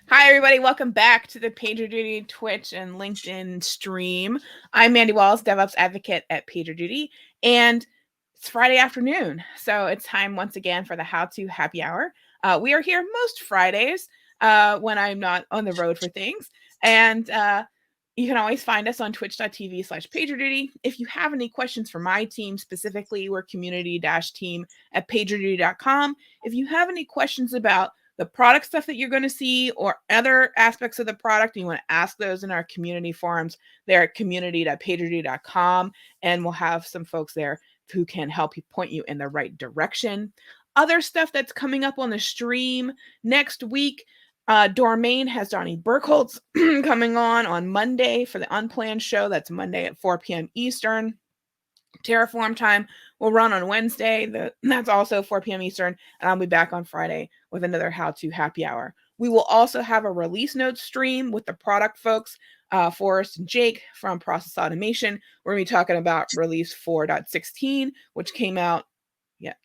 Hi, everybody. Welcome back to the PagerDuty Twitch and LinkedIn stream. I'm Mandy Walls, DevOps advocate at PagerDuty, and it's Friday afternoon, so it's time once again for the How To Happy Hour. We are here most Fridays when I'm not on the road for things, and you can always find us on twitch.tv/PagerDuty. If you have any questions for my team specifically, we're community-team at PagerDuty.com. If you have any questions about the product stuff that you're going to see or other aspects of the product, and you want to ask those in our community forums, they're at community.pagerduty.com, and we'll have some folks there who can help you point you in the right direction. Other stuff that's coming up on the stream next week, Dormain has Donnie Burkholz coming on Monday for the Unplanned show. That's Monday at 4 p.m. Eastern. Terraform time will run on Wednesday. That's also 4 p.m. Eastern, and I'll be back on Friday with another How To Happy Hour. We will also have a release notes stream with the product folks, Forrest and Jake from Process Automation. We're going to be talking about release 4.16, which came out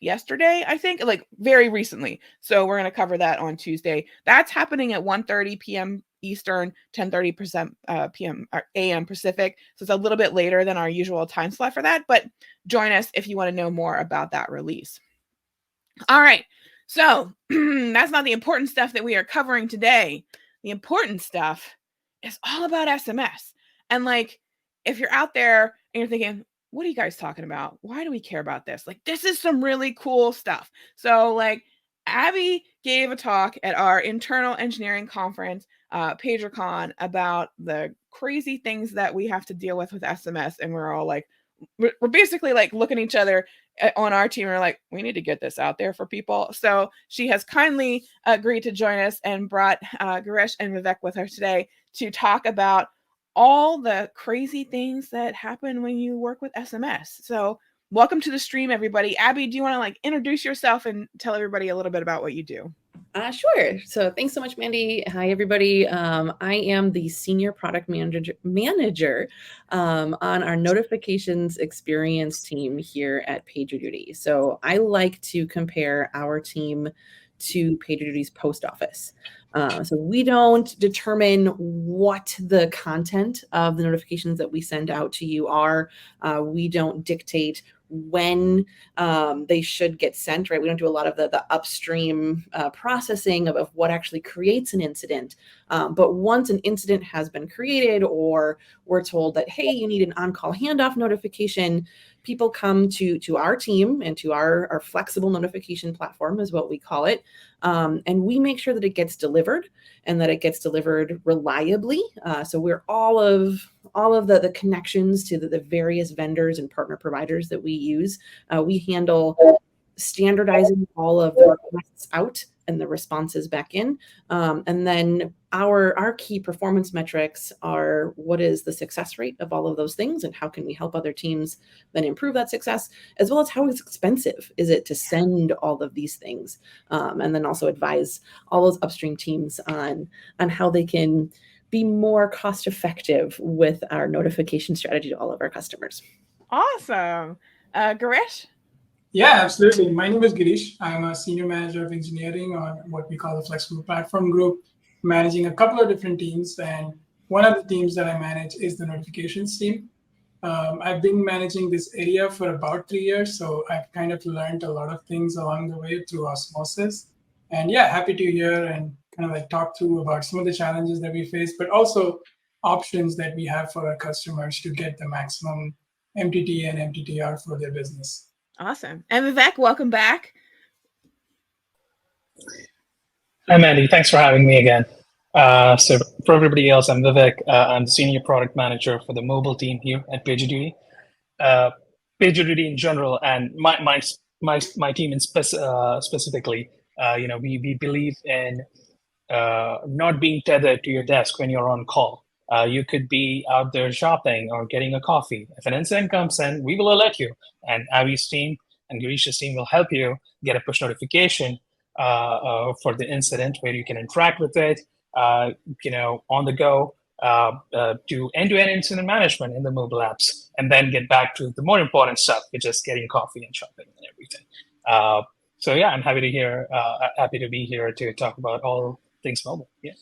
yesterday, I think, like very recently. So we're going to cover that on Tuesday. That's happening at 1:30 p.m. Eastern, 10:30 p.m. a.m. Pacific. So it's a little bit later than our usual time slot for that, but join us if you want to know more about that release. All right. So that's not the important stuff that we are covering today. The important stuff is all about SMS. And like, if you're out there and you're thinking, what are you guys talking about? Why do we care about this? Like, this is some really cool stuff. So, like, Abby gave a talk at our internal engineering conference, PagerCon, about the crazy things that we have to deal with SMS. And we're all like, we're basically like looking at each other on our team. We're like, we need to get this out there for people. So she has kindly agreed to join us and brought Girish and Vivek with her today to talk about all the crazy things that happen when you work with SMS. So welcome to the stream, everybody. Abby, do you want to like introduce yourself and tell everybody a little bit about what you do? Sure. So thanks so much, Mandy. Hi, everybody. I am the senior product manager on our notifications experience team here at PagerDuty. So I like to compare our team to PagerDuty's post office. So we don't determine what the content of the notifications that we send out to you are. We don't dictate when they should get sent, right? We don't do a lot of the upstream processing of what actually creates an incident. But once an incident has been created, or we're told that, hey, you need an on-call handoff notification, people come to our team and to our flexible notification platform is what we call it. And we make sure that it gets delivered and that it gets delivered reliably. So we're all of the connections to the various vendors and partner providers that we use. We handle standardizing all of the requests out and the responses back in. And then our key performance metrics are what is the success rate of all of those things and how can we help other teams then improve that success, as well as how expensive is it to send all of these things. And then also advise all those upstream teams on how they can be more cost effective with our notification strategy to all of our customers. Awesome. Girish? Yeah, absolutely. My name is Girish. I'm a senior manager of engineering on what we call the Flexible Platform Group, managing a couple of different teams. And one of the teams that I manage is the notifications team. I've been managing this area for about 3 years, so I've kind of learned a lot of things along the way through osmosis. And yeah, happy to hear and kind of like talk through about some of the challenges that we face, but also options that we have for our customers to get the maximum MTT and MTTR for their business. Awesome. And Vivek, welcome back. Hi, Mandy. Thanks for having me again. So for everybody else, I'm Vivek. I'm the senior product manager for the mobile team here at PagerDuty. PagerDuty in general, and my team in specifically, we believe in not being tethered to your desk when you're on call. You could be out there shopping or getting a coffee. If an incident comes in, we will alert you. And Abby's team and Girish's team will help you get a push notification for the incident where you can interact with it, on the go, do end-to-end incident management in the mobile apps, and then get back to the more important stuff, which is getting coffee and shopping and everything. So yeah, I'm happy to be here to talk about all things mobile. Yeah.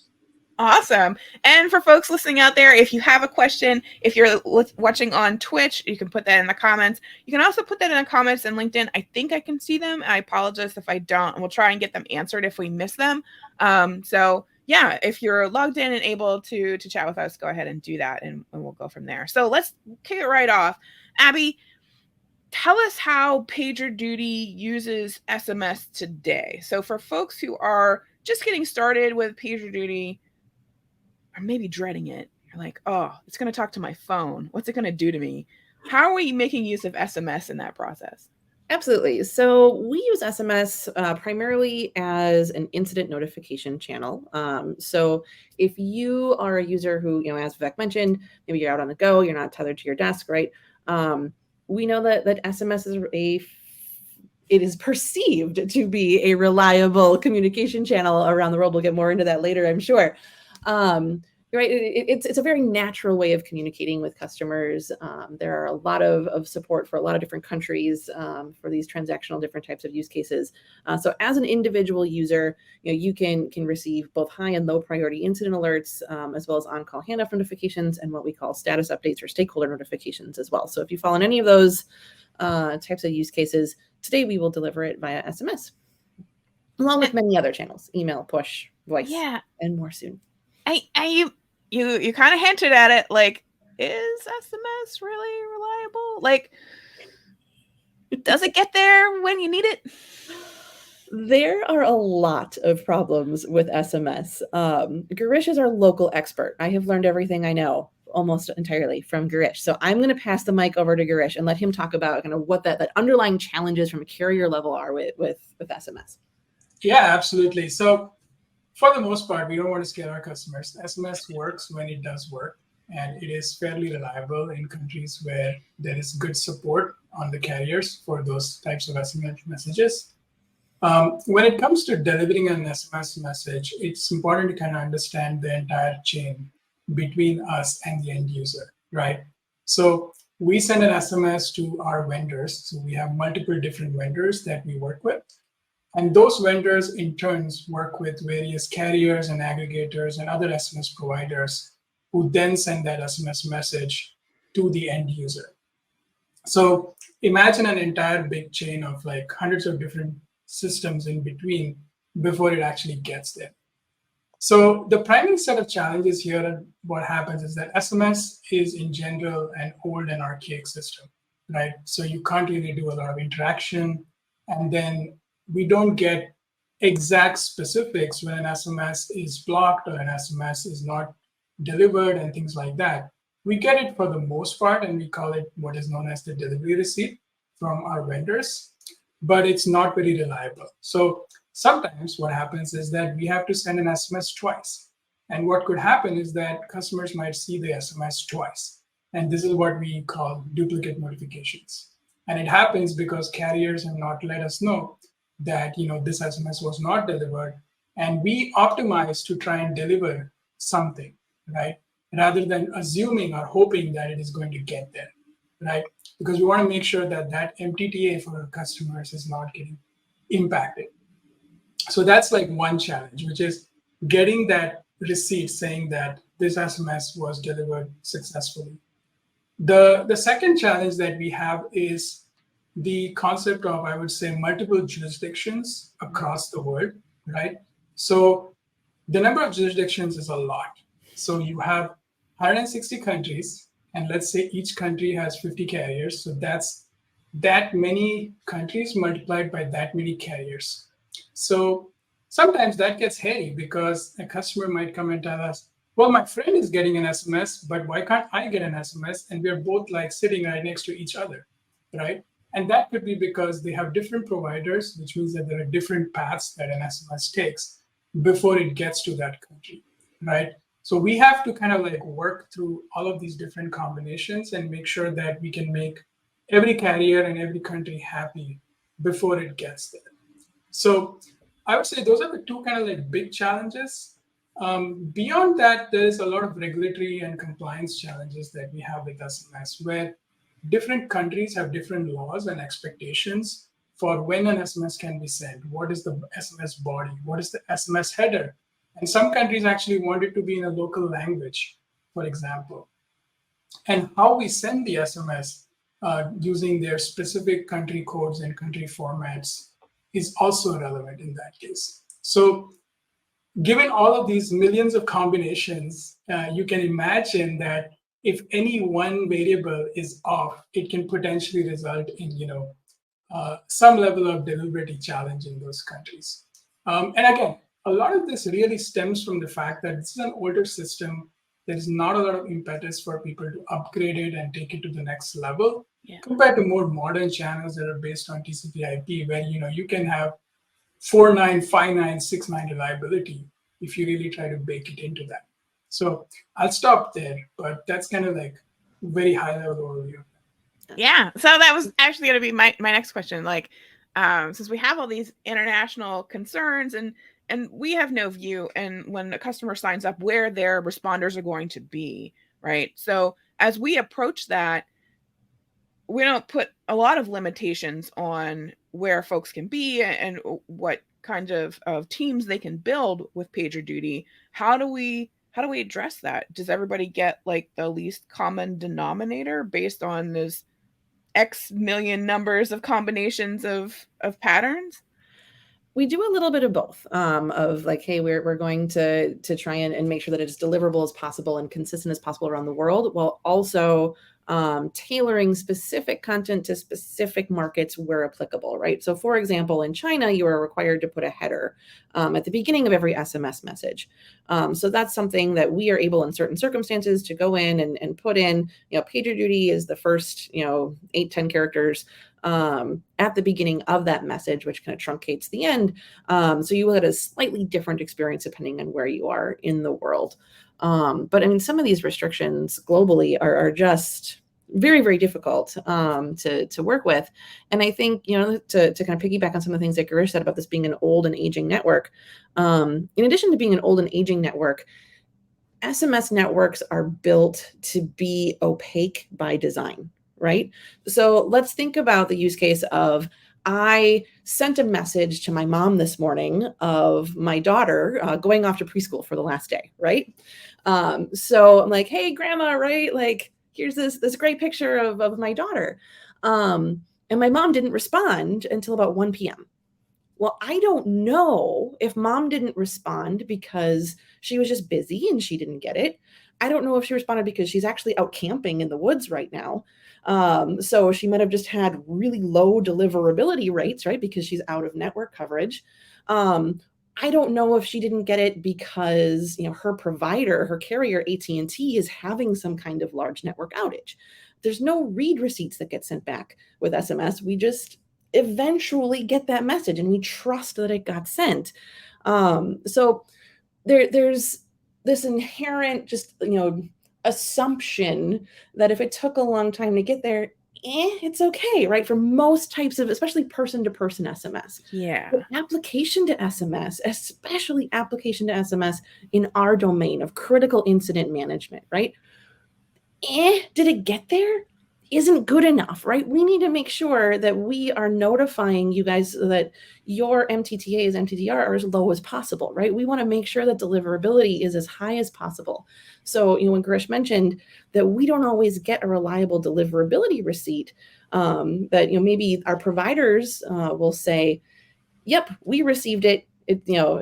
Awesome. And for folks listening out there, if you have a question, if you're watching on Twitch, you can put that in the comments. You can also put that in the comments in LinkedIn. I think I can see them. I apologize if I don't, and we'll try and get them answered if we miss them. So yeah, if you're logged in and able to chat with us, go ahead and do that, and we'll go from there. So let's kick it right off. Abby, tell us how PagerDuty uses SMS today. So for folks who are just getting started with PagerDuty, or maybe dreading it, you're like, oh, it's going to talk to my phone. What's it going to do to me? How are we making use of SMS in that process? Absolutely. So we use SMS primarily as an incident notification channel. So if you are a user who, as Vivek mentioned, maybe you're out on the go, you're not tethered to your desk, right? We know that SMS it is perceived to be a reliable communication channel around the world. We'll get more into that later, I'm sure. Right, it's a very natural way of communicating with customers. There are a lot of support for a lot of different countries for these transactional different types of use cases. So as an individual user, you can receive both high and low priority incident alerts, as well as on-call handoff notifications and what we call status updates or stakeholder notifications as well. So if you fall in any of those types of use cases, today we will deliver it via SMS, along with many other channels, email, push, voice, and more soon. You kind of hinted at it, like, is SMS really reliable? Like, does it get there when you need it? There are a lot of problems with SMS. Girish is our local expert. I have learned everything I know almost entirely from Girish. So I'm going to pass the mic over to Girish and let him talk about kind of what that underlying challenges from a carrier level are with SMS. Yeah, absolutely. So for the most part, we don't want to scare our customers. SMS works when it does work, and it is fairly reliable in countries where there is good support on the carriers for those types of SMS messages. When it comes to delivering an SMS message, it's important to kind of understand the entire chain between us and the end user, right? So we send an SMS to our vendors. So we have multiple different vendors that we work with. And those vendors in turns work with various carriers and aggregators and other SMS providers who then send that SMS message to the end user. So imagine an entire big chain of like hundreds of different systems in between before it actually gets there. So the primary set of challenges here and what happens is that SMS is in general an old and archaic system, right? So you can't really do a lot of interaction, and then we don't get exact specifics when an SMS is blocked or an SMS is not delivered and things like that. We get it for the most part, and we call it what is known as the delivery receipt from our vendors, but it's not very reliable. So sometimes what happens is that we have to send an SMS twice. And what could happen is that customers might see the SMS twice. And this is what we call duplicate notifications. And it happens because carriers have not let us know that this SMS was not delivered, and we optimize to try and deliver something, right? Rather than assuming or hoping that it is going to get there, right? Because we want to make sure that that MTTA for our customers is not getting impacted. So that's like one challenge, which is getting that receipt saying that this SMS was delivered successfully. The second challenge that we have is the concept of, I would say, multiple jurisdictions across the world, right? So the number of jurisdictions is a lot. So you have 160 countries, and let's say each country has 50 carriers. So that's that many countries multiplied by that many carriers. So sometimes that gets hairy because a customer might come and tell us, well, my friend is getting an SMS, but why can't I get an SMS? And we're both like sitting right next to each other, right? And that could be because they have different providers, which means that there are different paths that an SMS takes before it gets to that country, right? So we have to kind of like work through all of these different combinations and make sure that we can make every carrier and every country happy before it gets there. So I would say those are the two kind of like big challenges. Beyond that, there is a lot of regulatory and compliance challenges that we have with SMS, where different countries have different laws and expectations for when an SMS can be sent. What is the SMS body? What is the SMS header And some countries actually want it to be in a local language, for example. And how we send the SMS using their specific country codes and country formats is also relevant in that case. So given all of these millions of combinations, you can imagine that if any one variable is off, it can potentially result in some level of deliverability challenge in those countries. And again, a lot of this really stems from the fact that this is an older system. There's not a lot of impetus for people to upgrade it and take it to the next level, compared to more modern channels that are based on TCP/IP, where you can have 4.9, 5.9, 6.9 reliability if you really try to bake it into that. So I'll stop there, but that's kind of like very high level overview. Yeah. So that was actually going to be my next question. Like, since we have all these international concerns and we have no view, and when a customer signs up, where their responders are going to be, right? So as we approach that, we don't put a lot of limitations on where folks can be and what kind of teams they can build with PagerDuty. How do we address that? Does everybody get like the least common denominator based on this X million numbers of combinations of patterns? We do a little bit of both, of like, hey, we're going to try and make sure that it's deliverable as possible and consistent as possible around the world, while also tailoring specific content to specific markets where applicable, right? So for example, in China, you are required to put a header at the beginning of every SMS message. So that's something that we are able in certain circumstances to go in and put in, PagerDuty is the first, 8-10 characters at the beginning of that message, which kind of truncates the end. So you will have a slightly different experience depending on where you are in the world. But I mean, some of these restrictions globally are just very, very difficult to work with. And I think, to kind of piggyback on some of the things that Girish said about this being an old and aging network, in addition to being an old and aging network, SMS networks are built to be opaque by design, right? So let's think about the use case of, I sent a message to my mom this morning of my daughter going off to preschool for the last day, right? So I'm like, hey, grandma, right? Like, here's this great picture of my daughter. And my mom didn't respond until about 1 p.m. Well, I don't know if mom didn't respond because she was just busy and she didn't get it. I don't know if she responded because she's actually out camping in the woods right now. So she might have just had really low deliverability rates, right? Because she's out of network coverage. I don't know if she didn't get it because, her provider, her carrier, AT&T, is having some kind of large network outage. There's no read receipts that get sent back with SMS. We just eventually get that message and we trust that it got sent. So there's this inherent just, assumption that if it took a long time to get there, it's okay, right? For most types of, especially person-to-person SMS. Yeah. But application to SMS, especially application to SMS in our domain of critical incident management, right? Did it get there? Isn't good enough, right? We need to make sure that we are notifying you guys so that your MTTAs, MTTR are as low as possible, right? We want to make sure that deliverability is as high as possible. So, when Girish mentioned that we don't always get a reliable deliverability receipt, that, maybe our providers will say, yep, we received it,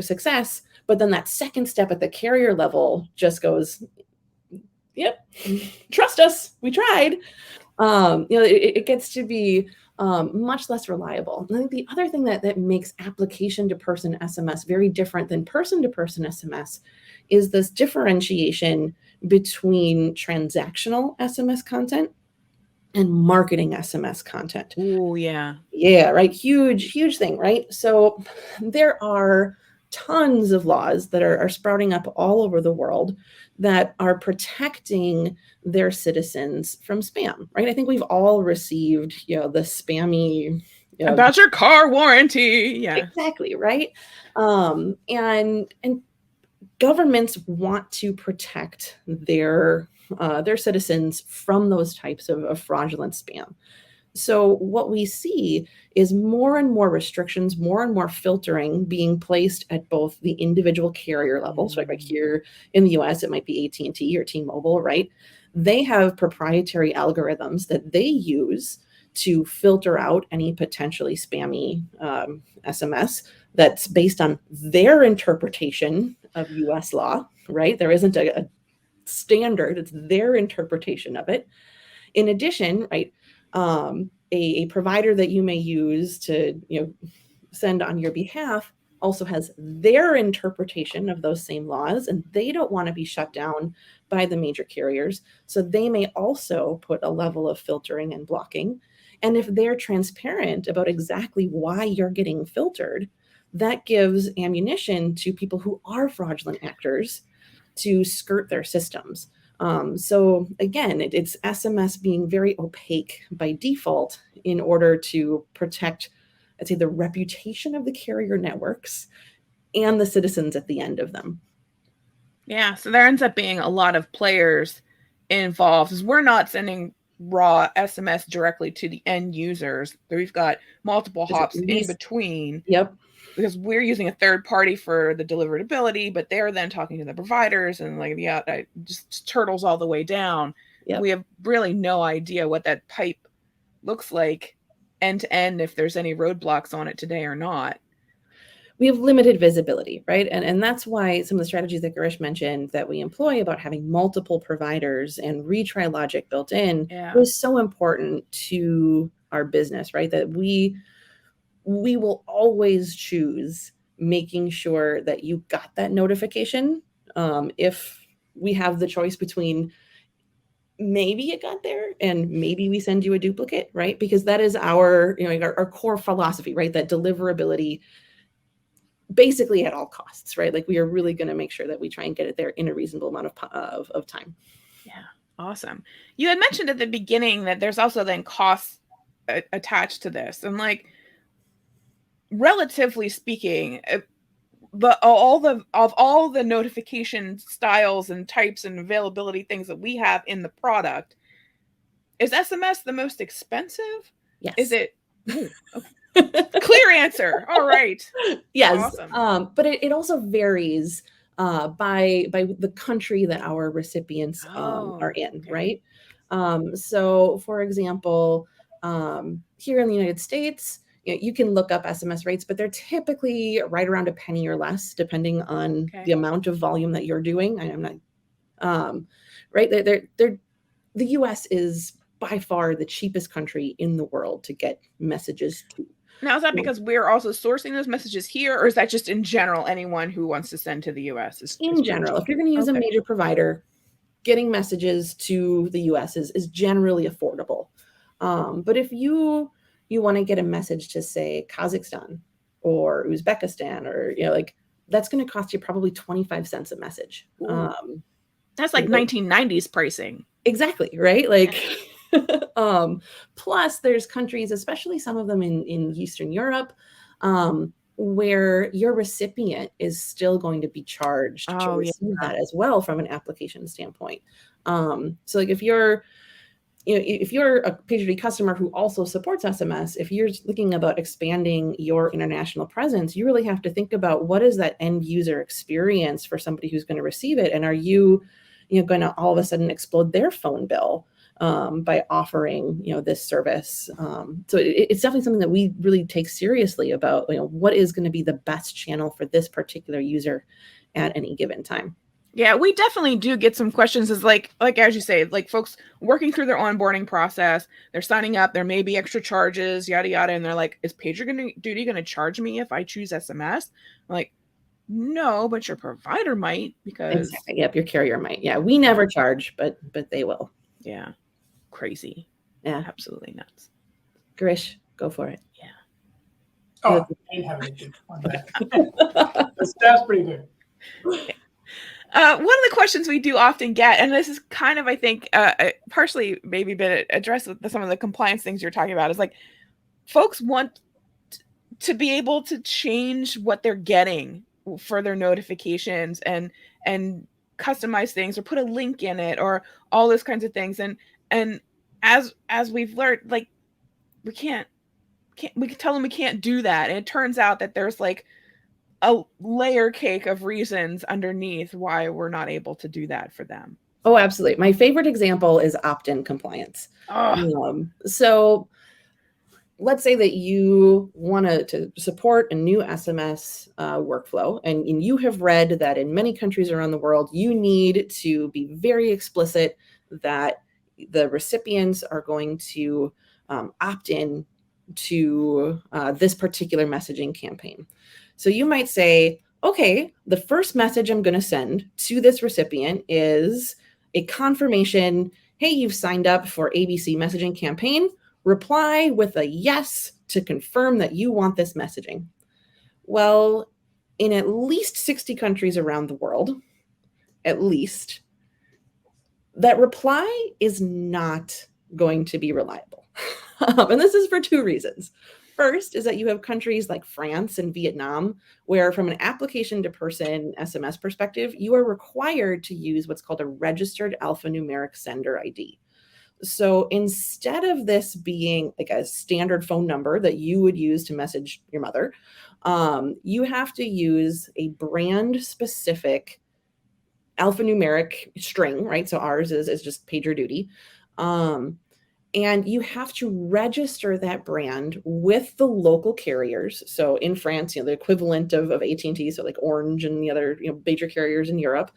success. But then that second step at the carrier level just goes, yep, trust us, we tried. It gets to be much less reliable. And I think the other thing that makes application to person SMS very different than person to person SMS is this differentiation between transactional SMS content and marketing SMS content. Oh, yeah. Yeah, right. Huge thing, right? So there are tons of laws that are sprouting up all over the world that are protecting their citizens from spam, right? I think we've all received, the spammy about your car warranty. Yeah, exactly, right. And governments want to protect their citizens from those types of fraudulent spam. So what we see is more and more restrictions, more and more filtering being placed at both the individual carrier level. So like here in the US, it might be AT&T or T-Mobile, right? They have proprietary algorithms that they use to filter out any potentially spammy SMS that's based on their interpretation of US law, right? There isn't a standard, it's their interpretation of it. In addition, right, a provider that you may use to send on your behalf also has their interpretation of those same laws, and they don't want to be shut down by the major carriers. So they may also put a level of filtering and blocking. And if they're transparent about exactly why you're getting filtered, that gives ammunition to people who are fraudulent actors to skirt their systems. So again, it's SMS being very opaque by default in order to protect, I'd say, the reputation of the carrier networks and the citizens at the end of them. Yeah, so there ends up being a lot of players involved, because we're not sending raw SMS directly to the end users. We've got multiple hops in between. Yep. Because we're using a third party for the deliverability, but they're then talking to the providers, and just turtles all the way down. Yep. We have really no idea what that pipe looks like end to end, if there's any roadblocks on it today or not. We have limited visibility, right? And that's why some of the strategies that Girish mentioned that we employ about having multiple providers and retry logic built in was so important to our business, right? That we will always choose making sure that you got that notification. If we have the choice between maybe it got there and maybe we send you a duplicate, right? Because that is our core philosophy, right? That deliverability basically at all costs, right? Like we are really going to make sure that we try and get it there in a reasonable amount of time. Yeah, awesome. You had mentioned at the beginning that there's also then costs attached to this, and relatively speaking, all the notification styles and types and availability things that we have in the product, is SMS the most expensive? Yes. Is it? Okay. Clear answer. All right. Yes. Awesome. But it also varies by the country that our recipients are in, right? So, for example, here in the United States, you can look up SMS rates, but they're typically right around a penny or less, depending on the amount of volume that you're doing. I'm not right. The U.S. is by far the cheapest country in the world to get messages to. Now, is that because we're also sourcing those messages here, or is that just in general, anyone who wants to send to the U.S. is in general? If you're going to use a major provider, getting messages to the U.S. is generally affordable. But if you want to get a message to, say, Kazakhstan or Uzbekistan, or that's going to cost you probably 25 cents a message. That's like 1990s pricing. Exactly, right? Plus there's countries, especially some of them in Eastern Europe, where your recipient is still going to be charged to receive that as well from an application standpoint. So if you're a PagerDuty customer who also supports SMS, if you're thinking about expanding your international presence, you really have to think about what is that end user experience for somebody who's going to receive it, and are you going to all of a sudden explode their phone bill by offering this service. So it's definitely something that we really take seriously about what is going to be the best channel for this particular user at any given time. Yeah, we definitely do get some questions, as like as you say, folks working through their onboarding process, they're signing up, there may be extra charges, yada yada, and they're like, is PagerDuty going to charge me if I choose SMS? I'm like, no, but your provider might, because exactly. Yep, your carrier might. Yeah, we never charge, but they will. Yeah, crazy. Yeah, absolutely nuts. Girish, go for it. Yeah. Oh, I didn't have anything on that. That's pretty good. One of the questions we do often get, and this is kind of, I think, partially maybe been addressed with some of the compliance things you're talking about, is folks want to be able to change what they're getting for their notifications and customize things, or put a link in it, or all those kinds of things. And as we've learned, we can tell them we can't do that. And it turns out that there's like a layer cake of reasons underneath why we're not able to do that for them. Oh, absolutely. My favorite example is opt-in compliance. So let's say that you want to support a new SMS workflow, and you have read that in many countries around the world, you need to be very explicit that the recipients are going to opt in to this particular messaging campaign. So you might say, okay, the first message I'm going to send to this recipient is a confirmation, hey, you've signed up for ABC messaging campaign. Reply with a yes to confirm that you want this messaging. Well, in at least 60 countries around the world, at least, that reply is not going to be reliable. And this is for two reasons. First is that you have countries like France and Vietnam, where from an application to person SMS perspective, you are required to use what's called a registered alphanumeric sender ID. So instead of this being like a standard phone number that you would use to message your mother, you have to use a brand specific alphanumeric string, right? So ours is just PagerDuty. And you have to register that brand with the local carriers. So in France, the equivalent of AT&T, so like Orange and the other major carriers in Europe.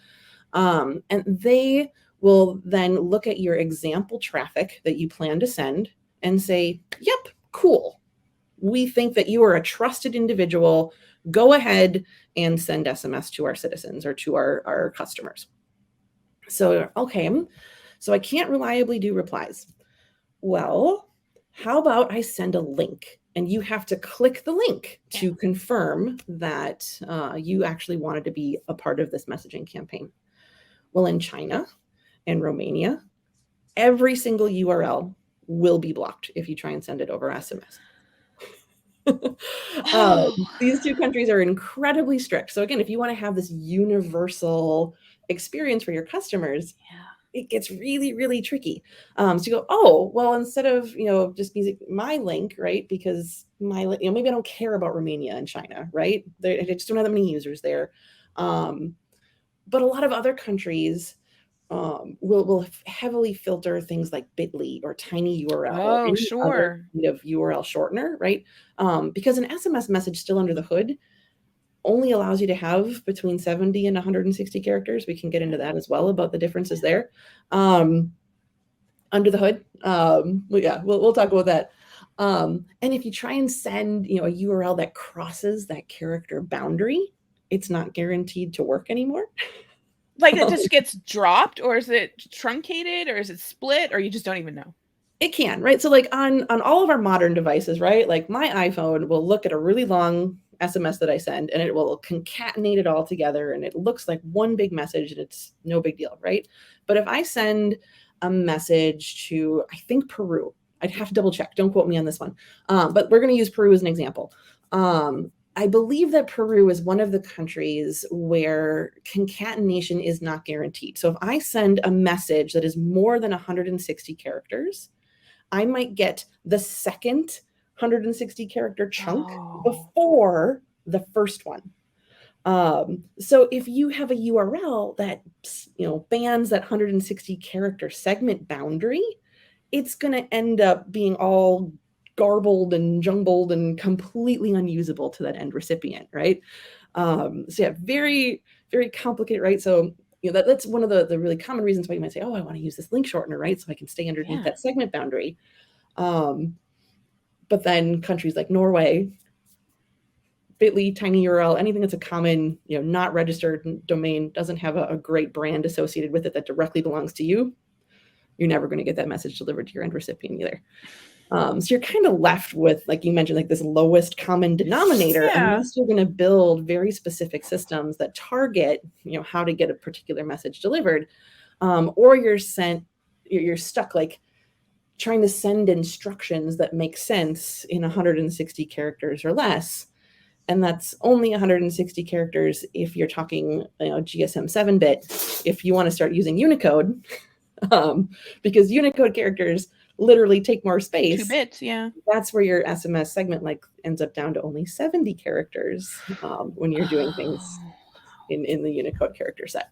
And they will then look at your example traffic that you plan to send and say, yep, cool. We think that you are a trusted individual. Go ahead and send SMS to our citizens or to our customers. So, okay, so I can't reliably do replies. Well, how about I send a link and you have to click the link to confirm that you actually wanted to be a part of this messaging campaign. Well, in China and Romania, every single URL will be blocked if you try and send it over SMS. These two countries are incredibly strict. So again, if you want to have this universal experience for your customers, it gets really, really tricky. So you go, oh, well, instead of, just using my link, right? Because maybe I don't care about Romania and China, right? I just don't have that many users there. But a lot of other countries will heavily filter things like bit.ly or tiny URL. Oh, or sure. kind of URL shortener, right? Because an SMS message still under the hood only allows you to have between 70 and 160 characters. We can get into that as well about the differences there. Under the hood, we'll talk about that. And if you try and send, a URL that crosses that character boundary, it's not guaranteed to work anymore. Like it just gets dropped, or is it truncated, or is it split, or you just don't even know? It can, right? So like on all of our modern devices, right? Like my iPhone will look at a really long SMS that I send and it will concatenate it all together and it looks like one big message and it's no big deal, right? But if I send a message to, I think Peru, I'd have to double check. Don't quote me on this one. But we're going to use Peru as an example. I believe that Peru is one of the countries where concatenation is not guaranteed. So if I send a message that is more than 160 characters, I might get the second 160 character chunk before the first one. So if you have a URL that, bans that 160 character segment boundary, it's going to end up being all garbled and jumbled and completely unusable to that end recipient, right? So yeah, very, very complicated, right? So that's one of the really common reasons why you might say, oh, I want to use this link shortener, right? So I can stay underneath that segment boundary. But then countries like Norway, bit.ly, tiny URL, anything that's a common, not registered domain, doesn't have a great brand associated with it that directly belongs to you, you're never going to get that message delivered to your end recipient either. So you're kind of left with, like you mentioned, like this lowest common denominator, unless you're going to build very specific systems that target, how to get a particular message delivered, or you're stuck like trying to send instructions that make sense in 160 characters or less. And that's only 160 characters if you're talking, GSM 7-bit. If you want to start using Unicode, because Unicode characters literally take more 2 space, bits, yeah. that's where your SMS segment like ends up down to only 70 characters when you're doing things in the Unicode character set.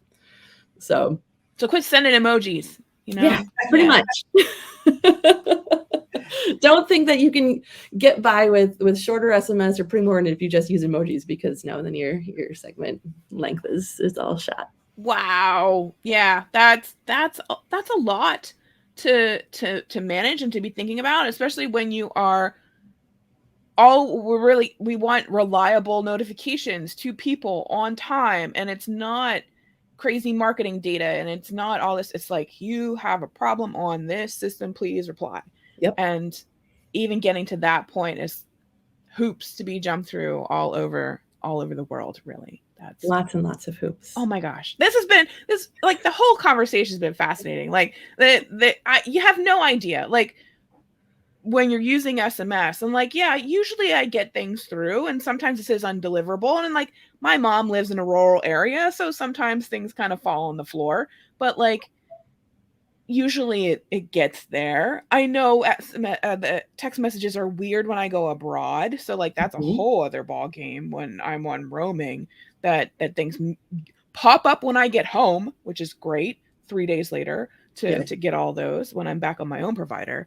So quit sending emojis, you know? Yeah, pretty much. Don't think that you can get by with shorter SMS or pre-mortem if you just use emojis, because no, then your segment length is all shot. Wow. Yeah, that's a lot to manage and to be thinking about, especially when you are we want reliable notifications to people on time, and it's not crazy marketing data, and it's not all this. It's like, you have a problem on this system, please reply. Yep. And even getting to that point is hoops to be jumped through all over the world, really. That's lots and lots of hoops. Oh my gosh. This like the whole conversation has been fascinating. Like you have no idea. Like, when you're using SMS, and like, yeah, usually I get things through, and sometimes it says undeliverable. And like, my mom lives in a rural area, so sometimes things kind of fall on the floor, but like, usually it gets there. I know the text messages are weird when I go abroad, so like, that's a whole other ball game when I'm on roaming, that things pop up when I get home, which is great 3 days later to get all those when I'm back on my own provider.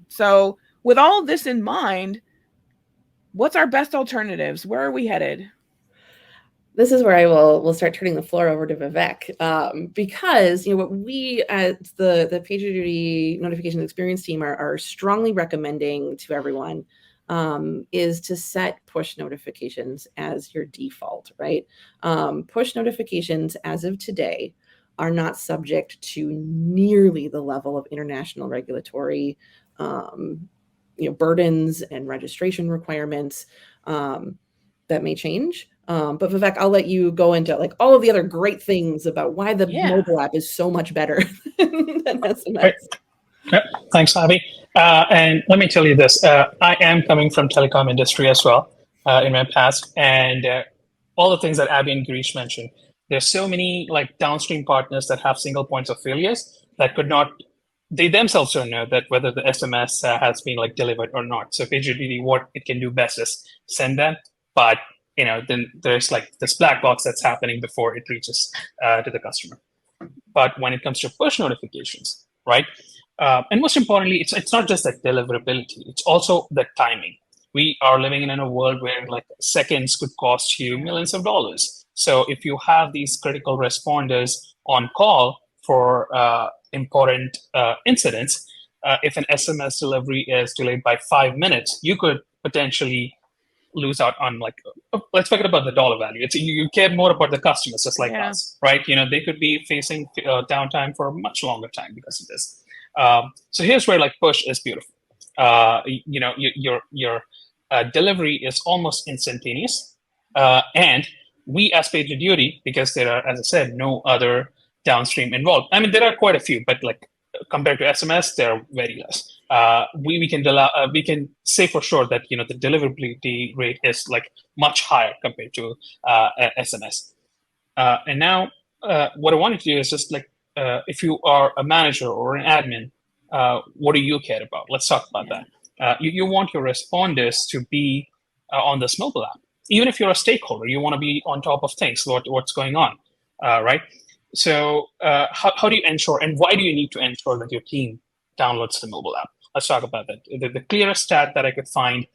So with all of this in mind, what's our best alternatives? Where are we headed? This is where we'll start turning the floor over to Vivek, because what we at the PagerDuty notifications experience team are strongly recommending to everyone is to set push notifications as your default, right? Push notifications as of today are not subject to nearly the level of international regulatory burdens and registration requirements that may change. But Vivek, I'll let you go into like all of the other great things about why the mobile app is so much better than SMS. Right. Thanks, Abby. And let me tell you this: I am coming from telecom industry as well in my past, and all the things that Abby and Girish mentioned. There's so many like downstream partners that have single points of failures that could not. They themselves don't know that whether the SMS has been like delivered or not. So PagerDuty, what it can do best is send them, but then there's like this black box that's happening before it reaches to the customer. But when it comes to push notifications, right? And most importantly, it's not just the deliverability; it's also the timing. We are living in a world where like seconds could cost you millions of dollars. So if you have these critical responders on call for important incidents, if an SMS delivery is delayed by 5 minutes, you could potentially lose out on like, let's forget about the dollar value. You care more about the customers, just like us, right? They could be facing downtime for a much longer time because of this. So here's where like push is beautiful. Your delivery is almost instantaneous, and we as PagerDuty, because there are, as I said, no other downstream involved. I mean, there are quite a few, but like compared to SMS, there are very less. We can say for sure that the deliverability rate is like much higher compared to SMS. And now, what I wanted to do is just like, if you are a manager or an admin, what do you care about? Let's talk about that. You want your responders to be on this mobile app. Even if you're a stakeholder, you want to be on top of things, what's going on, right? So how do you ensure, and why do you need to ensure that your team downloads the mobile app? Let's talk about that. The clearest stat that I could find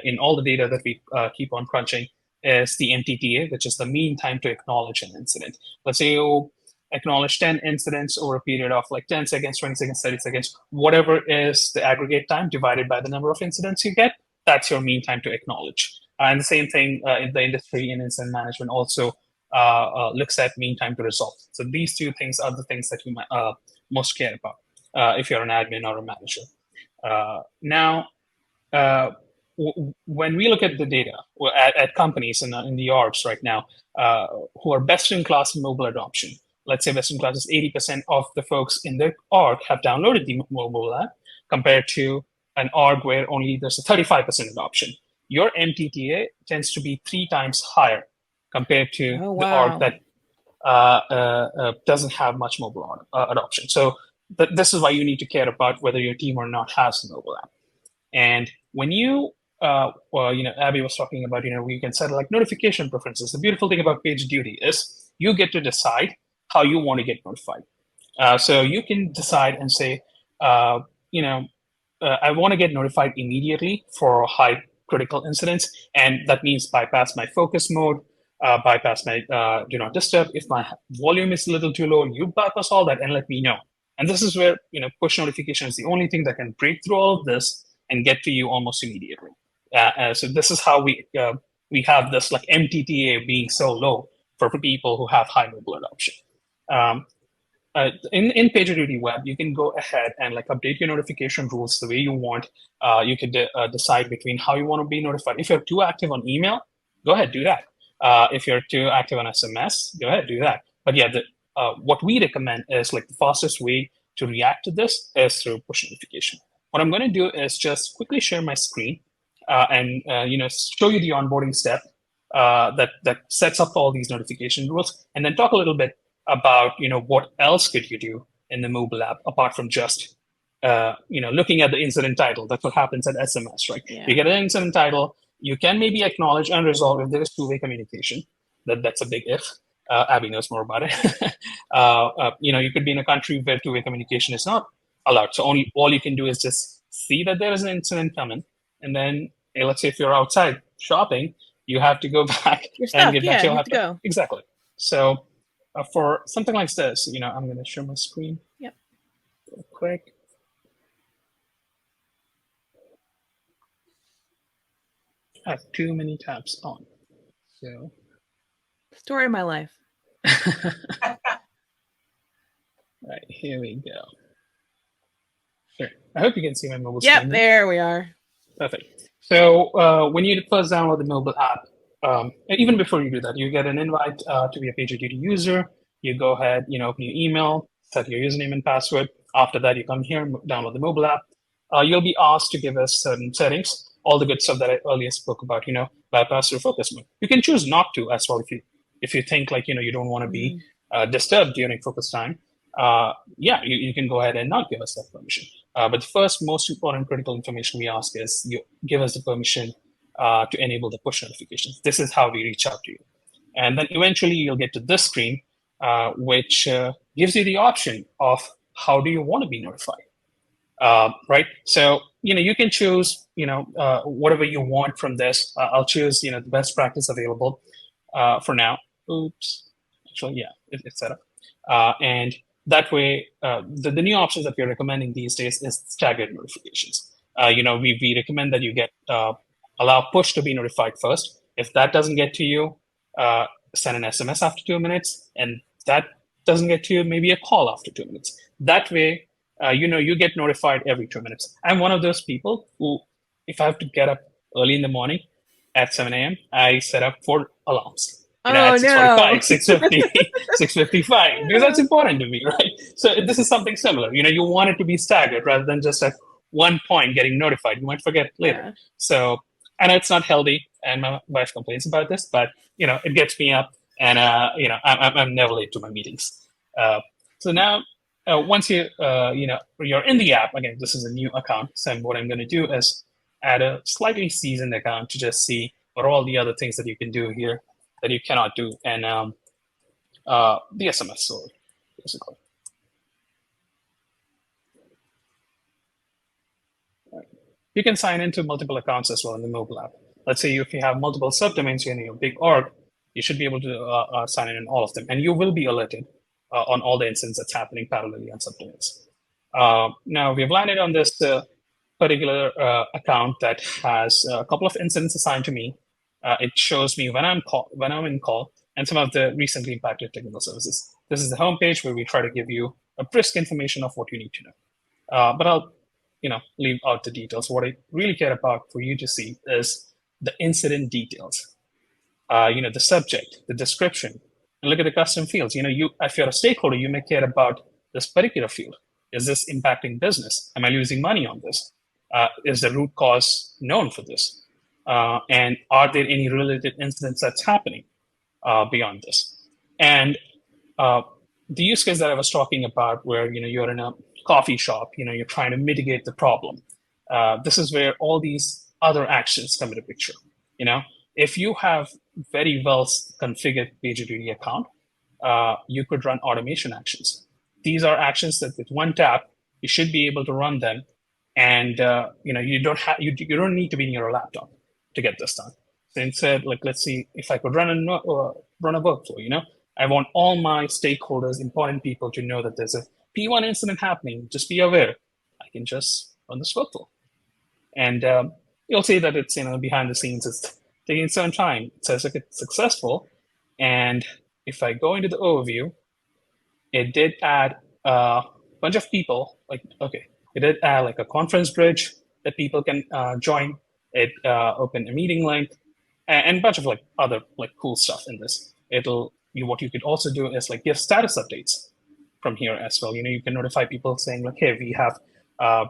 in all the data that we keep on crunching is the MTTA, which is the mean time to acknowledge an incident. Let's say you acknowledge 10 incidents over a period of like 10 seconds, 20 seconds, 30 seconds, whatever is the aggregate time divided by the number of incidents you get, that's your mean time to acknowledge. And the same thing in the industry in incident management also looks at mean time to resolve. So these two things are the things that you might most care about if you're an admin or a manager. Now, when we look at the data at companies in the orgs right now who are best in class in mobile adoption, let's say best in class is 80% of the folks in their org have downloaded the mobile app, compared to an org where only there's a 35% adoption. Your MTTA tends to be 3 times higher compared to the org that doesn't have much mobile adoption. So this is why you need to care about whether your team or not has a mobile app. And when you, Abby was talking about, we can set like notification preferences. The beautiful thing about PagerDuty is you get to decide how you want to get notified. So you can decide and say, I want to get notified immediately for high critical incidents, and that means bypass my focus mode, bypass my do not disturb. If my volume is a little too low, you bypass all that and let me know. And this is where push notification is the only thing that can break through all of this and get to you almost immediately. So this is how we have this like MTTA being so low for people who have high mobile adoption. In PagerDuty Web, you can go ahead and like update your notification rules the way you want. You could decide between how you want to be notified. If you're too active on email, go ahead, do that. If you're too active on SMS, go ahead, do that. But yeah, what we recommend is like the fastest way to react to this is through push notification. What I'm going to do is just quickly share my screen and show you the onboarding step that sets up all these notification rules, and then talk a little bit about what else could you do in the mobile app apart from just looking at the incident title. That's what happens at SMS, right? Yeah. You get an incident title, you can maybe acknowledge and resolve if there is two-way communication. That's a big if. Abby knows more about it. You could be in a country where two-way communication is not allowed, so all you can do is just see that there is an incident coming, and then let's say if you're outside shopping, you have to go back and get back to your laptop. Go. Exactly. So for something like this, I'm going to share my screen. Yep. Real quick. I have too many tabs on. So. Story of my life. Right, here we go. Sure. I hope you can see my mobile screen. Yep, there we are. Perfect. So when you first download the mobile app, even before you do that, you get an invite to be a PagerDuty user. You go ahead, open your email, set your username and password. After that, you come here, download the mobile app. You'll be asked to give us certain settings, all the good stuff that I earlier spoke about, bypass your focus mode. You can choose not to as well if you think like, you don't want to be disturbed during focus time. You can go ahead and not give us that permission. But the first most important critical information we ask is you give us the permission to enable the push notifications. This is how we reach out to you. And then eventually you'll get to this screen, which gives you the option of how do you want to be notified, right? So, you can choose, whatever you want from this. I'll choose, the best practice available for now. Oops. Actually, yeah, it's set up. And that way, the new options that we're recommending these days is staggered notifications. We recommend that you get allow push to be notified first. If that doesn't get to you, send an SMS after 2 minutes, and that doesn't get to you, maybe a call after 2 minutes. That way, you get notified every 2 minutes. I'm one of those people who, if I have to get up early in the morning at 7 a.m., I set up 4 alarms. At 6:45, 6:50, 6:55, because that's important to me, right? So this is something similar. You want it to be staggered rather than just at one point getting notified. You might forget later. Yeah. So I know it's not healthy, and my wife complains about this, but it gets me up, and I'm never late to my meetings. So now, once you're in the app, again, this is a new account. So what I'm going to do is add a slightly seasoned account to just see what are all the other things that you can do here that you cannot do in the SMS story, basically. Right. You can sign into multiple accounts as well in the mobile app. Let's say if you have multiple subdomains in your big org, you should be able to sign in all of them, and you will be alerted on all the incidents that's happening parallelly on subdomains. Now, we've landed on this particular account that has a couple of incidents assigned to me. It shows me when I'm in call, and some of the recently impacted technical services. This is the homepage where we try to give you a brisk information of what you need to know. But I'll, leave out the details. What I really care about for you to see is the incident details. The subject, the description, and look at the custom fields. If you're a stakeholder, you may care about this particular field. Is this impacting business? Am I losing money on this? Is the root cause known for this? And are there any related incidents that's happening beyond this? And the use case that I was talking about, where you're in a coffee shop, you're trying to mitigate the problem. This is where all these other actions come into picture. If you have very well configured PagerDuty account, you could run automation actions. These are actions that with one tap, you should be able to run them. And you don't need to be near a laptop to get this done. So instead, let's see if I could run a workflow. I want all my stakeholders, important people, to know that there's a P1 incident happening. Just be aware. I can just run this workflow, and you'll see that it's behind the scenes. It's taking some time. It says it's successful, and if I go into the overview, it did add a bunch of people. It did add a conference bridge that people can join. It opened a meeting link and a bunch of other cool stuff in this. What you could also do is give status updates from here as well. You can notify people saying hey, we have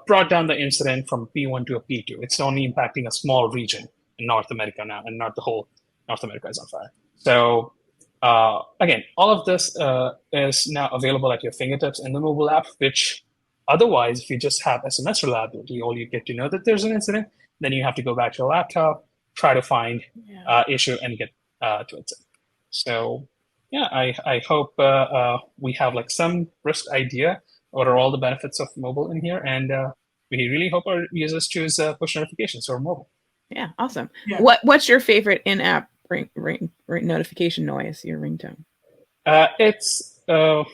brought down the incident from P1 to a P2. It's only impacting a small region in North America now, and not the whole North America is on fire. So again, all of this is now available at your fingertips in the mobile app, which otherwise, if you just have SMS reliability, all you get to know that there's an incident, then you have to go back to your laptop, try to find issue, and get to it. So yeah, I hope we have some brisk idea what are all the benefits of mobile in here, and we really hope our users choose push notifications or mobile. Yeah, awesome. Yeah. What's your favorite in-app ring notification noise? Your ringtone? It's I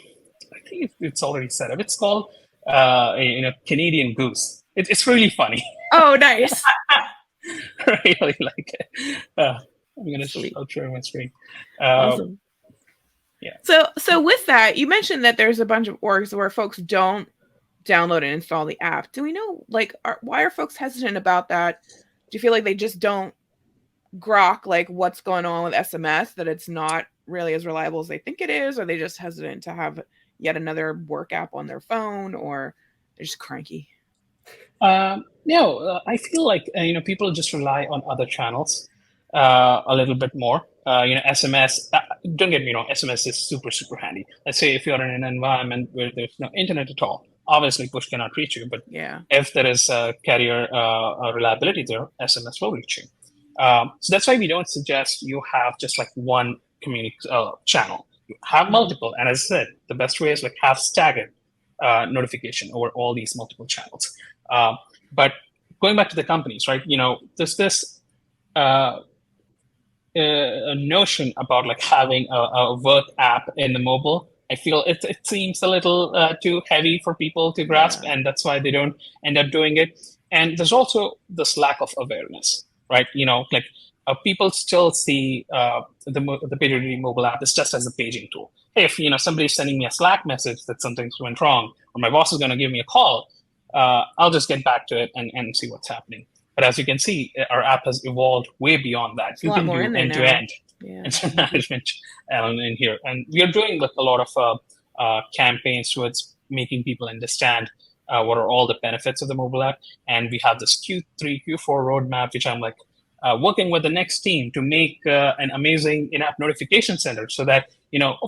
think it's already set up. It's called Canadian Goose. It's really funny. Oh, nice. I really like it. I'll share my screen. Awesome. Yeah. So with that, you mentioned that there's a bunch of orgs where folks don't download and install the app. Do we know why are folks hesitant about that? Do you feel like they just don't grok what's going on with SMS, that it's not really as reliable as they think it is, or are they just hesitant to have yet another work app on their phone, or they're just cranky? No, I feel like people just rely on other channels a little bit more. SMS. Don't get me wrong, SMS is super, super handy. Let's say if you're in an environment where there's no internet at all, obviously push cannot reach you. But if there is carrier reliability there, SMS will reach you. So that's why we don't suggest you have just one channel. You have multiple, and as I said, the best way is have staggered notification over all these multiple channels. But going back to the companies, right? There's this a notion about having a work app in the mobile. I feel it seems a little too heavy for people to grasp, and that's why they don't end up doing it. And there's also this lack of awareness, right? People still see the PagerDuty mobile app is just as a paging tool. Hey, if somebody's sending me a Slack message that something's went wrong, or my boss is going to give me a call, I'll just get back to it and see what's happening. But as you can see, our app has evolved way beyond that. You can do end-to-end management in here. And we are doing a lot of campaigns towards making people understand what are all the benefits of the mobile app. And we have this Q3, Q4 roadmap, which I'm working with the next team to make an amazing in-app notification center, so that,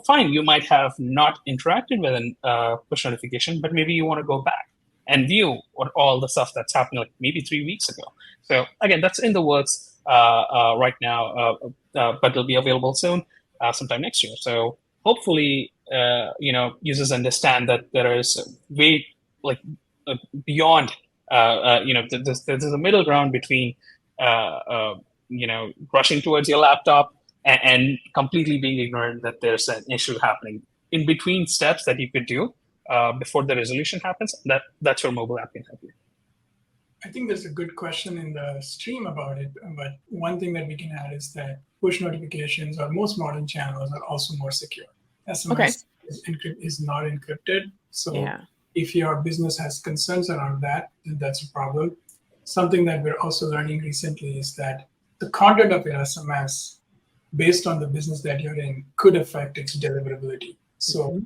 fine, you might have not interacted with a push notification, but maybe you want to go back and view what all the stuff that's happening maybe 3 weeks ago. So again, that's in the works right now, but it'll be available soon, sometime next year. So hopefully, users understand that there is way beyond, there's a middle ground between, rushing towards your laptop and completely being ignorant that there's an issue happening. In between steps that you could do before the resolution happens, that's where mobile app can help you. I think there's a good question in the stream about it, but one thing that we can add is that push notifications or most modern channels are also more secure. SMS is not encrypted, so if your business has concerns around that, then that's a problem. Something that we're also learning recently is that the content of your SMS, based on the business that you're in, could affect its deliverability. So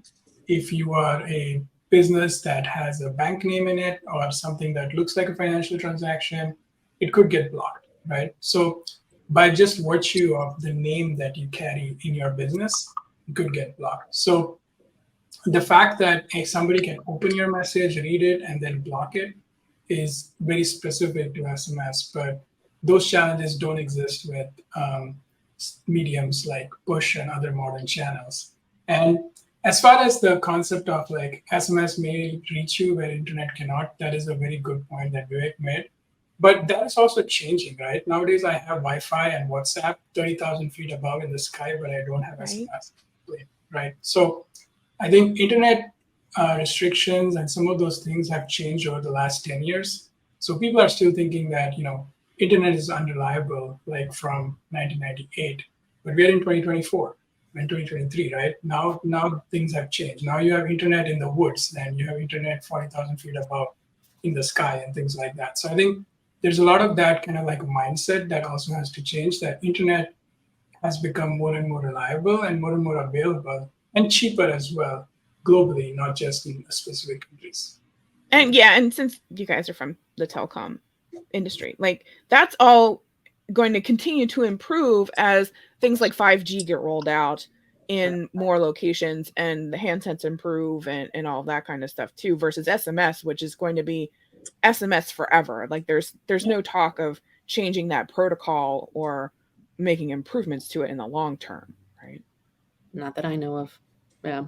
if you are a business that has a bank name in it or something that looks like a financial transaction, it could get blocked, right? So by just virtue of the name that you carry in your business, it could get blocked. So the fact that somebody can open your message, read it, and then block it is very specific to SMS. But those challenges don't exist with mediums like push and other modern channels. And as far as the concept of like SMS may reach you where internet cannot, that is a very good point that Vivek made. But that is also changing, right? Nowadays, I have Wi-Fi and WhatsApp 30,000 feet above in the sky, but I don't have SMS, right? So I think internet restrictions and some of those things have changed over the last 10 years. So people are still thinking that, internet is unreliable, like from 1998, but we're in 2024 and 2023, right? Now things have changed. Now you have internet in the woods and you have internet 40,000 feet above in the sky and things like that. So I think there's a lot of that kind of like a mindset that also has to change, that internet has become more and more reliable and more available and cheaper as well, globally, not just in specific countries. And since you guys are from the telecom industry, like that's all going to continue to improve as things like 5G get rolled out in more locations and the handsets improve and all that kind of stuff too, versus SMS, which is going to be SMS forever. Like there's no talk of changing that protocol or making improvements to it in the long term, right? Not that I know of. Yeah.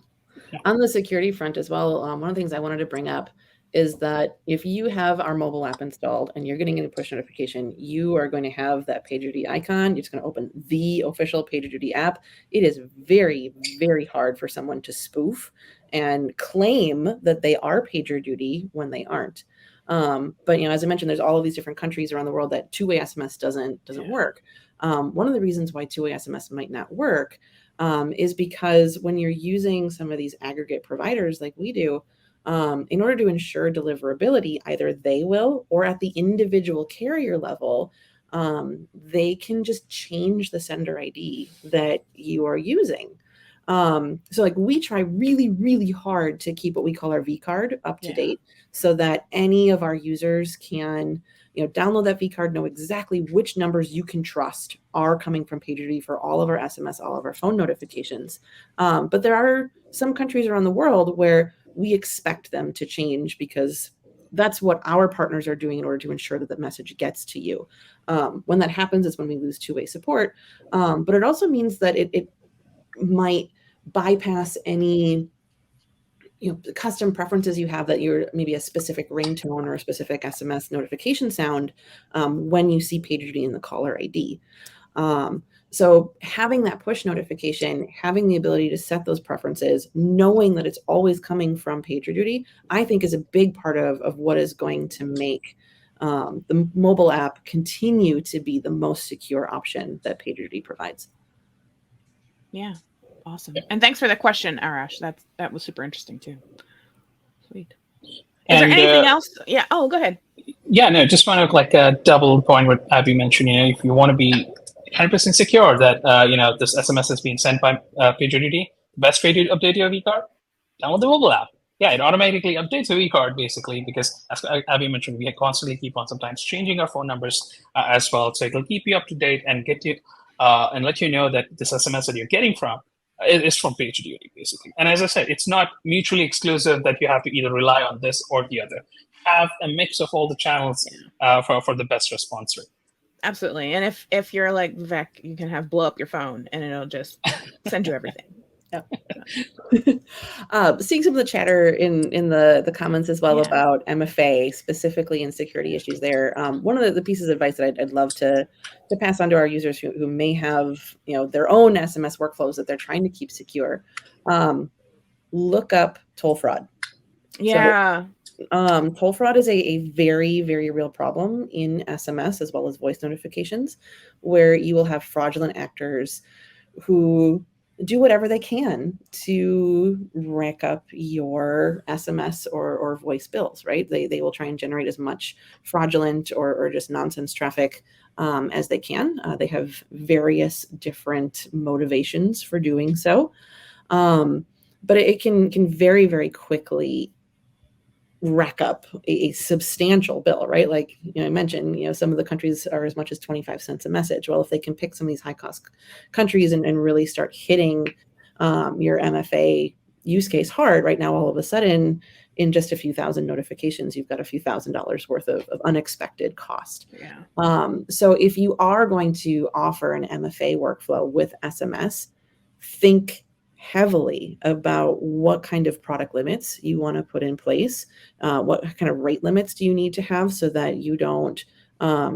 On the security front as well, one of the things I wanted to bring up is that if you have our mobile app installed and you're getting a push notification, you are going to have that PagerDuty icon. It's going to open the official PagerDuty app. It is very, very hard for someone to spoof and claim that they are PagerDuty when they aren't. But as I mentioned, there's all of these different countries around the world that two-way SMS doesn't work. One of the reasons why two-way SMS might not work is because when you're using some of these aggregate providers like we do, in order to ensure deliverability, either they will or at the individual carrier level, they can just change the sender ID that you are using. So like we try really, really hard to keep what we call our V card up to date so that any of our users can download that V card, know exactly which numbers you can trust are coming from PagerDuty for all of our SMS, all of our phone notifications. But there are some countries around the world where we expect them to change because that's what our partners are doing in order to ensure that the message gets to you. When that happens is when we lose two-way support. But it also means that it might bypass any custom preferences you have, that you're maybe a specific ringtone or a specific SMS notification sound when you see PagerDuty in the caller ID. So having that push notification, having the ability to set those preferences, knowing that it's always coming from PagerDuty, I think is a big part of what is going to make the mobile app continue to be the most secure option that PagerDuty provides. Yeah. Awesome. And thanks for the question, Arash. That was super interesting too. Sweet. Is there anything else? Yeah. Oh, go ahead. Yeah, no, just want to like double point what Abby mentioned. If you want to be 100% secure that this SMS is being sent by PagerDuty, the best way to update your vCard, download the mobile app. Yeah, it automatically updates the vCard basically because, as Abby mentioned, we constantly keep on sometimes changing our phone numbers as well. So it'll keep you up to date and get you and let you know that this SMS that you're getting from is from PagerDuty basically. And as I said, it's not mutually exclusive that you have to either rely on this or the other. Have a mix of all the channels for the best response rate. Absolutely. And if you're like Vivek, you can have blow up your phone and it'll just send you everything. Seeing some of the chatter in the comments as well about MFA, specifically in security issues there. One of the pieces of advice that I'd love to pass on to our users who may have their own SMS workflows that they're trying to keep secure, look up toll fraud. Yeah. So, toll fraud is a very, very real problem in SMS as well as voice notifications, where you will have fraudulent actors who do whatever they can to rack up your SMS or voice bills, right? They will try and generate as much fraudulent or just nonsense traffic as they can. They have various different motivations for doing so. But it can very, very quickly rack up a substantial bill, right? Like I mentioned, some of the countries are as much as 25 cents a message. Well, if they can pick some of these high cost countries and really start hitting your MFA use case hard. Right now, all of a sudden, in just a few thousand notifications, you've got a few $1,000s worth of unexpected cost. Yeah. So if you are going to offer an MFA workflow with SMS, think heavily about what kind of product limits you want to put in place. What kind of rate limits do you need to have so that you don't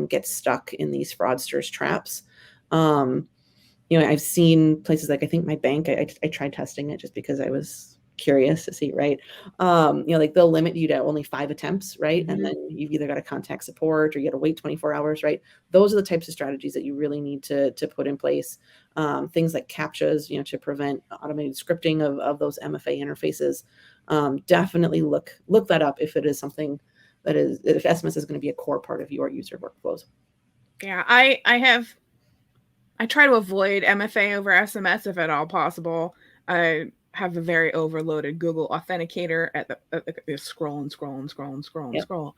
get stuck in these fraudsters' traps? I've seen places like, I think my bank, I tried testing it just because I was curious to see, right? Like they'll limit you to only 5 attempts, right? Mm-hmm. And then you've either got to contact support or you got to wait 24 hours, right? Those are the types of strategies that you really need to put in place. Things like CAPTCHAs, to prevent automated scripting of those MFA interfaces. Definitely look that up if it is something that is, if SMS is going to be a core part of your user workflows. Yeah, I try to avoid MFA over SMS if at all possible. I have a very overloaded Google Authenticator at the scroll and scroll and scroll and scroll and Yep. scroll.